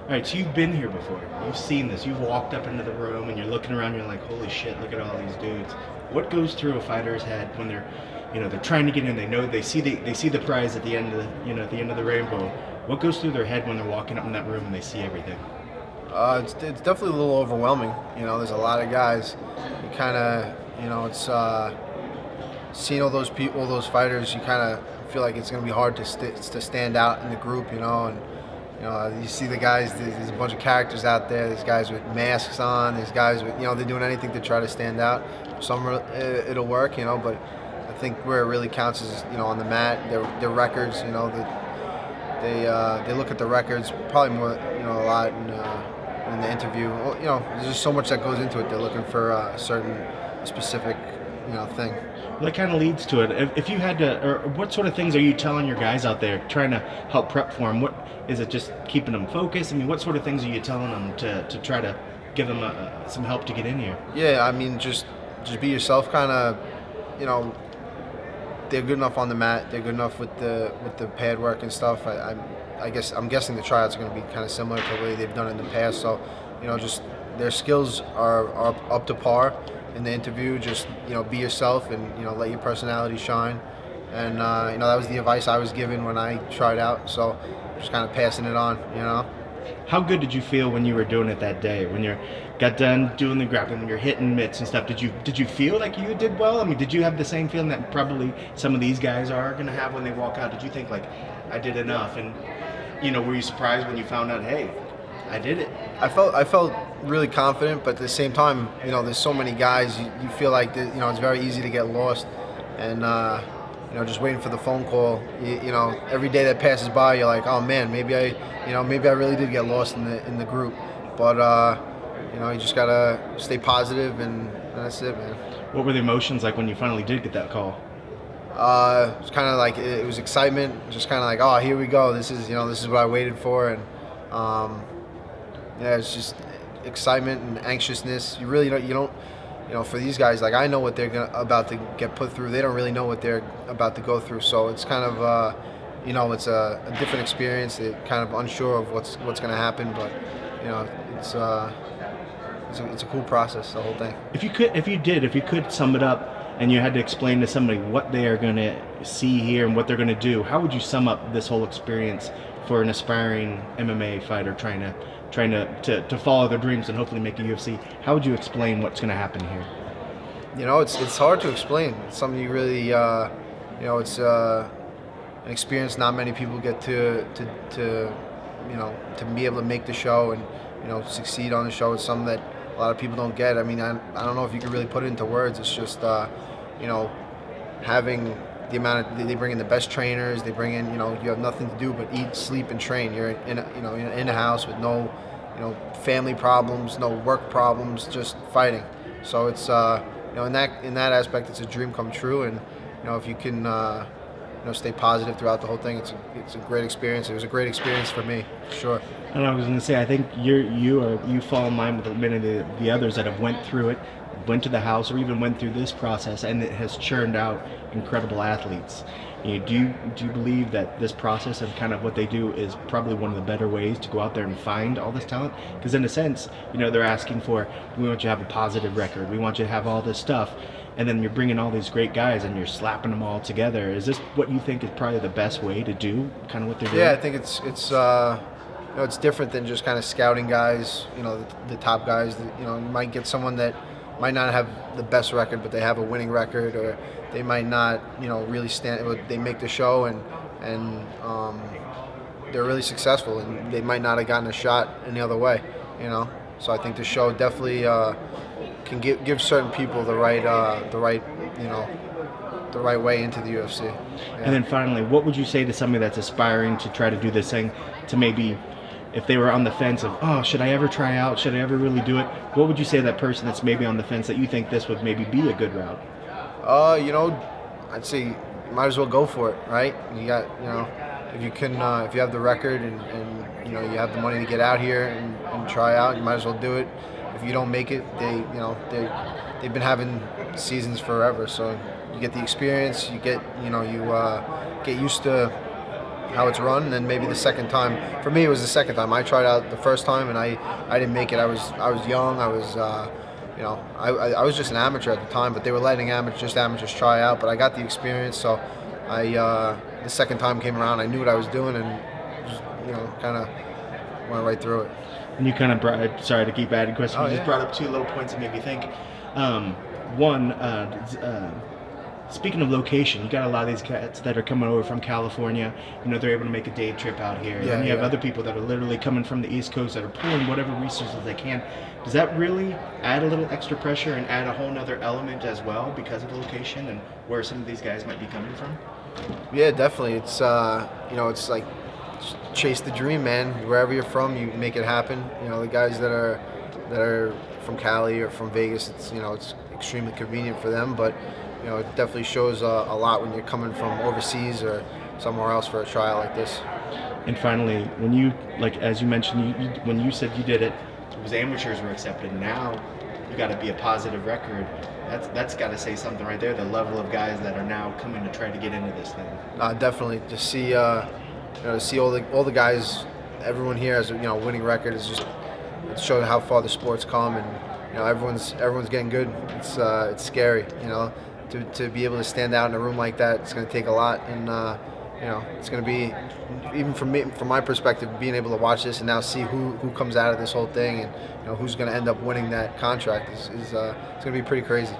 All right, so you've been here before. You've seen this. You've walked up into the room and you're looking around. You're like, holy shit! Look at all these dudes. What goes through a fighter's head when they're trying to get in? They know they see the prize at the end of at the end of the rainbow. What goes through their head when they're walking up in that room and they see everything? It's definitely a little overwhelming. There's a lot of guys. You kind of, it's seeing all those people, all those fighters. You kind of feel like it's going to be hard to stand out in the group, and you see the guys. There's a bunch of characters out there. There's guys with masks on. There's guys with, they're doing anything to try to stand out. Some it'll work, but I think where it really counts is, on the mat, their records. They look at the records probably more, a lot in the interview. Well, there's just so much that goes into it. They're looking for a certain specific, thing. Well, that kind of leads to it. If you had to, or what sort of things are you telling your guys out there trying to help prep for them? What is it? Just keeping them focused? I mean, what sort of things are you telling them to try to give them some help to get in here? Yeah, I mean, just be yourself. Kind of, they're good enough on the mat. They're good enough with the pad work and stuff. I'm guessing the tryouts are going to be kind of similar to the way they've done it in the past. So, just their skills are up to par in the interview. Just be yourself and let your personality shine. And that was the advice I was given when I tried out. So, just kind of passing it on. How good did you feel when you were doing it that day? When you got done doing the grappling, when you're hitting mitts and stuff, did you feel like you did well? I mean, did you have the same feeling that probably some of these guys are going to have when they walk out? Did you think like, I did enough? And were you surprised when you found out, hey, I did it? I felt really confident, but at the same time, there's so many guys. You feel like it's very easy to get lost, and just waiting for the phone call. Every day that passes by, you're like, oh man, maybe I really did get lost in the group. But you just gotta stay positive, and that's it, man. What were the emotions like when you finally did get that call? It was kind of like it was excitement, just kind of like, oh, here we go. This is what I waited for, and it's just excitement and anxiousness. You really don't. For these guys, like I know what they're about to get put through. They don't really know what they're about to go through. So it's kind of, it's a different experience. They're kind of unsure of what's going to happen, but it's a cool process, the whole thing. If you could sum it up, and you had to explain to somebody what they are going to see here and what they're going to do, how would you sum up this whole experience for an aspiring MMA fighter trying to follow their dreams and hopefully make a UFC? How would you explain what's going to happen here? It's hard to explain. It's something you really, it's an experience not many people get to be able to make the show and succeed on the show. It's something that a lot of people don't get. I mean, I don't know if you can really put it into words. It's just having the amount of, they bring in the best trainers. They bring in, you have nothing to do but eat, sleep, and train. You're in a house with no, family problems, no work problems, just fighting. So it's, in that aspect, it's a dream come true. And if you can, stay positive throughout the whole thing, it's a great experience. It was a great experience for me, for sure. And I was going to say, I think you fall in line with many of the others that have went through it, went to the house, or even went through this process, and it has churned out incredible athletes. Do you believe that this process of kind of what they do is probably one of the better ways to go out there and find all this talent? Because in a sense, they're asking for, we want you to have a positive record, we want you to have all this stuff, and then you're bringing all these great guys and you're slapping them all together. Is this what you think is probably the best way to do kind of what they're doing? Yeah, I think it's different than just kind of scouting guys, the top guys. You might get someone that might not have the best record, but they have a winning record, or they might not, really stand. They make the show and they're really successful, and they might not have gotten a shot any other way, So I think the show definitely can give certain people the right way into the UFC. Yeah. And then finally, what would you say to somebody that's aspiring to try to do this thing, to maybe, if they were on the fence of, oh, should I ever try out? Should I ever really do it? What would you say to that person that's maybe on the fence that you think this would maybe be a good route? I'd say you might as well go for it, right? You got, if you can, if you have the record and you have the money to get out here and try out, you might as well do it. If you don't make it, they've been having seasons forever, so you get the experience, you get, get used to how it's run, and then maybe the second time. For me, it was the second time. I tried out the first time, and I didn't make it. I was young. I was I was just an amateur at the time, but they were letting amateurs try out. But I got the experience, so the second time came around, I knew what I was doing, and just, kind of went right through it. And you kind of brought, sorry to keep adding questions, you just brought up two little points that made me think. One, speaking of location, you got a lot of these cats that are coming over from California. They're able to make a day trip out here. And you have other people that are literally coming from the East Coast that are pulling whatever resources they can. Does that really add a little extra pressure and add a whole nother element as well because of the location and where some of these guys might be coming from? Yeah, definitely. It's it's like chase the dream, man. Wherever you're from, you make it happen. The guys that are from Cali or from Vegas, it's extremely convenient for them, but it definitely shows a lot when you're coming from overseas or somewhere else for a trial like this. And finally, when you, as you mentioned, when you said you did it, it was amateurs were accepted. Now you got to be a positive record. That's got to say something right there. The level of guys that are now coming to try to get into this thing. Definitely, to see to see all the guys, everyone here has a winning record is just it shows how far the sport's come, and everyone's getting good. It's scary, to be able to stand out in a room like that. It's going to take a lot, and it's going to be, even from my perspective, being able to watch this and now see who comes out of this whole thing, and who's going to end up winning that contract is it's going to be pretty crazy.